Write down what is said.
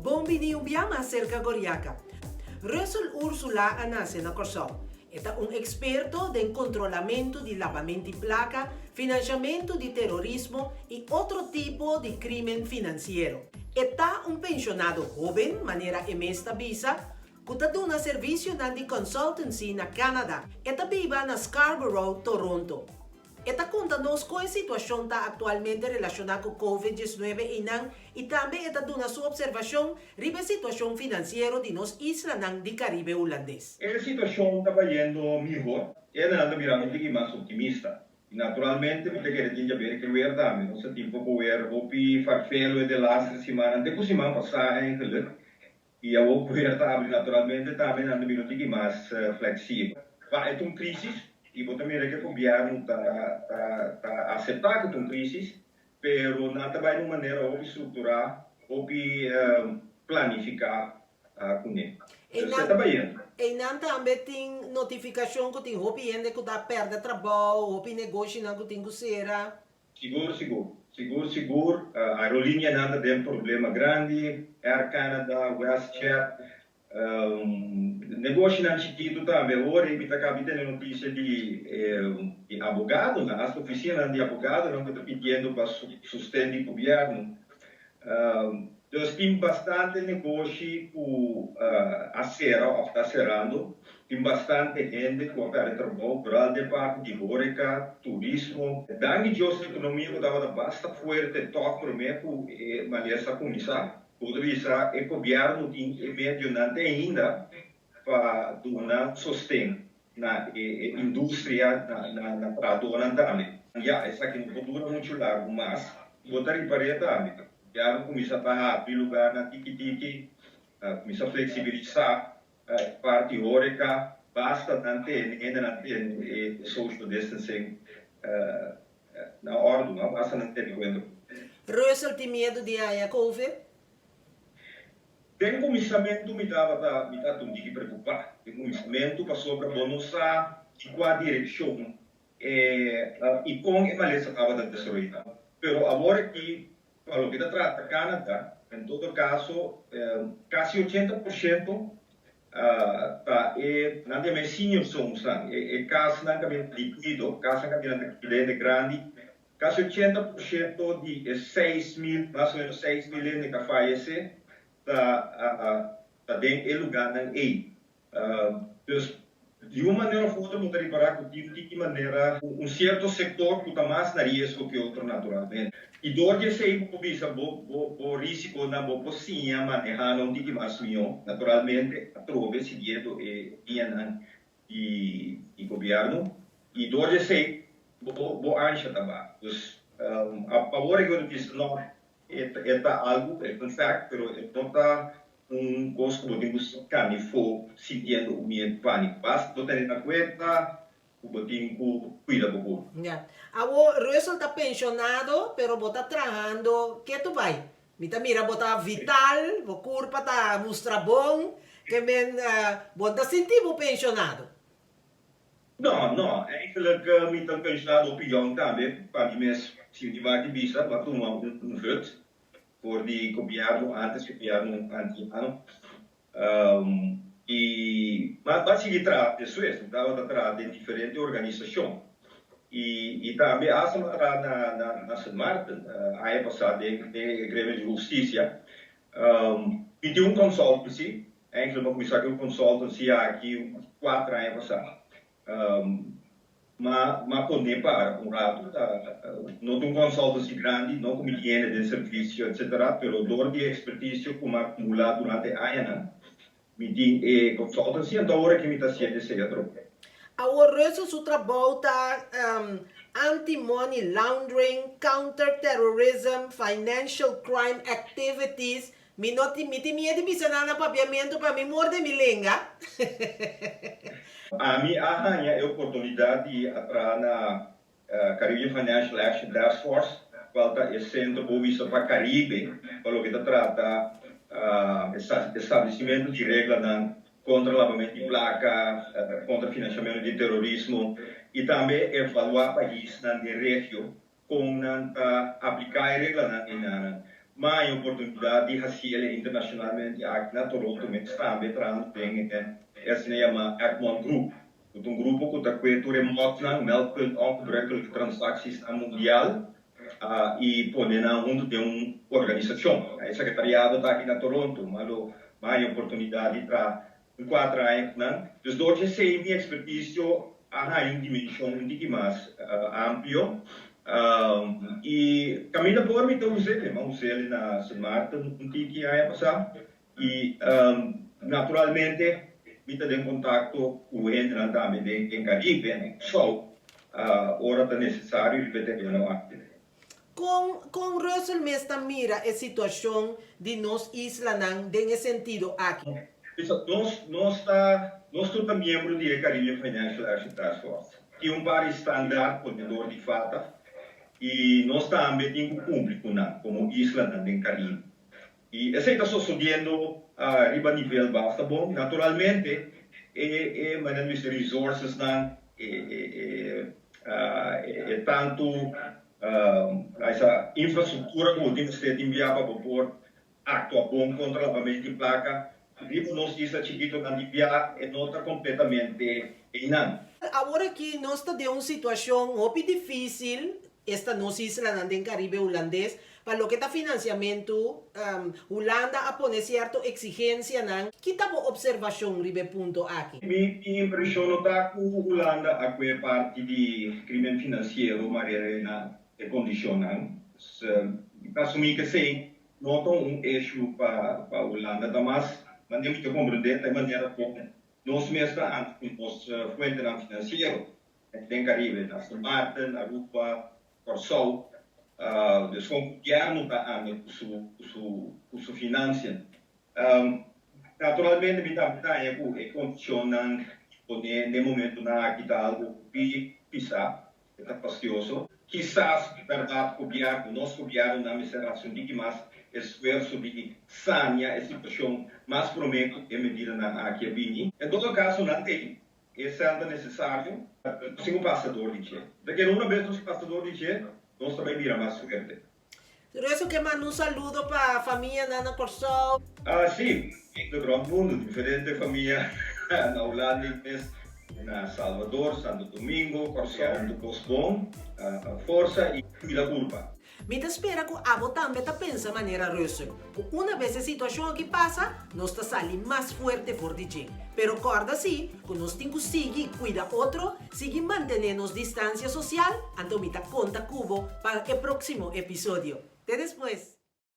Bombini Ubiama cerca Goriaca. Russell Ursula anase na Corsol. È un esperto del controllamento di lavamenti placa, finanziamento di terrorismo e altro tipo di crimine finanziario. È un pensionato giovane, maniera emesta visa, che dà un servizio di consultancy na Canada e vive na Scarborough, Toronto. E conta-nos qual a situação está atualmente relacionada com COVID-19 e também está dando a sua observação sobre a situação financeira de nossa isla de Caribe holandês. A situação está indo melhor, e ainda virando mais optimista. Naturalmente, você quer dizer que o verdade, nosso tempo com o erro, farfelo de laços semana, depois semana passada, e a o verdade naturalmente também anda virando mais flexível. É uma crise. E também é que o governo está aceitando a crise, mas não está de maneira de estruturar ou planificar com ele. E não também tem notificação que tem roupa que está perdendo trabalho, roupa negócio que tem que ser. Seguro. A aerolínea não tem problema grande, Air Canada, WestJet. Negócio não chiquito também, agora ele está tendo notícia de advogado, na oficina de advogado, não está pedindo para sustentar o governo. Então, tem bastante negócio com a Serra, está cerrando, tem bastante gente que está trabalhando, grande parte de Horeca, turismo. Daí, a economia está bastante forte, toque para mim, mas essa comissão. Por isso, o governo tem meio ainda para dar sustento na indústria, na produção também. Essa aqui no futuro é muito largo, mas botar em parede também. Já começa a abrir lugar na tiki-tiki, começa a flexibilizar parte Horeca, basta ainda não ter social distancing na ordem, basta não ter encontro. Russell tem medo de a Covid? Tem comissamento me estava me preocupar. Tem comissamento passou para bonussar e com a direção e com a maleza estava destruída. Pero agora que para o que trata Canadá, em todo caso, quase 80% não tem mais senior sons, caso não tem líquido, caso não tem cliente grande, quase 80% de 6 mil, mais ou menos 6 mil que falece está dentro do lugar na EI. De uma maneira ou outra, vou reparar que de maneira certo setor que está mais na risco que outro naturalmente. E dor de ser o risco na bocinha manejar não tem mais nenhum. Naturalmente, a trove seguido e governo. E dor de ser o ancha também. Então, a favor que eu disse não é algo, é um fato, mas não está coisa que podemos caminhar for sentindo o meu pânico. Basta ter na conta, o botinho cuida do corpo. O Russell está pensionado, pero está trabalhando. Que tu vai? Mira, está vital, o corpo está mostra bom, que men está sentindo pensionado. Não, eigenlijk met een pensionado opinião também, para mim, se o vai de visa, vai tomar voto por de governo antes que governo anti-ano. Mas se trata disso, estava trata de diferente organização. E também a semana na São Martin, a ano passado, de Grêmio de Justiça, pediu consultancy, eigenlijk vou começar com consultancy aqui 4 anos passado. Mas pode para um rato, não tem consultancy grande, não como higiene de serviço, etc. Pero dor de expertise como acumulado durante anos, me tem consultancy, então agora que me está sendo esse outro. O resto do trabalho está anti-money laundering, counter-terrorism, financial crime activities. Mi tem medo de na papiamento para me morder minha língua. A mim arranha a oportunidade de entrar na Caribbean Financial Action Task Force, qual está sendo provisto para Caribe, para o que trata estabelecimento de regras contra lavamento de placa, contra financiamento de terrorismo e também evaluar países de região como aplicar regras mais oportunidade de fazer internacionalmente aqui na Toronto, mas também tem esse chama Egmont Group. Um grupo que está com remoto na melkpunt ongebruikelijke transaksies aan mundial e ponen na junto de uma organização. O secretariado está aqui na Toronto, mas mais oportunidade para 4 anos, né? Dus door je minha expertise há uma dimensão muito mais ampla. E caminha por mim então usei na São Martin um tiki aí passar e naturalmente me tem contato com gente na também em Caribe, só hora é necessário repetir no arte. Com Russell Mesta mira a situação de nos isla nang nesse sentido aqui. Nós somos membros do Caribbean Financial Action Task Force, que é par estándar ponedor de fata, e nós também temos público como isla do Caribe. E essa está sucedendo a nível basta bom, naturalmente, manejamos resources tanto essa infraestrutura que temos que enviar para por actuar bom contra o lavamento de placa. Nós isla chiquito na Libia não está completamente inang. Agora que nós estamos em uma situação muito difícil, esta nossa isla no Caribe holandês, para o que está financiamento, Holanda a poner cierta exigência, que está a observação ribe ponto aqui? Minha impressão está que Holanda é parte do crime financeiro, mas é condicional. Assumir que sim, não é issue para Holanda, mas temos que compreender de maneira como nós mesmos nos fuentes financeiras, tem Caribe, na São Martin, na Aruba, Corsol, dus gewoon governo está aan com sua finança. Naturalmente, me dá é condicionando no momento na que está algo pisar, está fastidioso. Quizás, verdade, nosso governo na miseração de que mais esforço de sanear a situação mais promete em medida na aqui a Bini. Em todo caso, não tem. Esse é necessário. Ser um passador de che. Porque uma vez nós passador de che, nós também vira mais suerte. Isso que manda saludo para a família Nana Corsol. Sim, do grande mundo, diferente família na Holanda, na Salvador, Santo Domingo, Corsol, do Bosbon, Força e Vila Curva. Me espera que a voz também pensa de maneira Russell. Uma vez a situação que passa, nós está saindo mais forte por DJ. Pero recorda sim, que nós temos que seguir cuidar outro, seguir mantendo distância social, então me conta cubo para o próximo episódio. Até depois.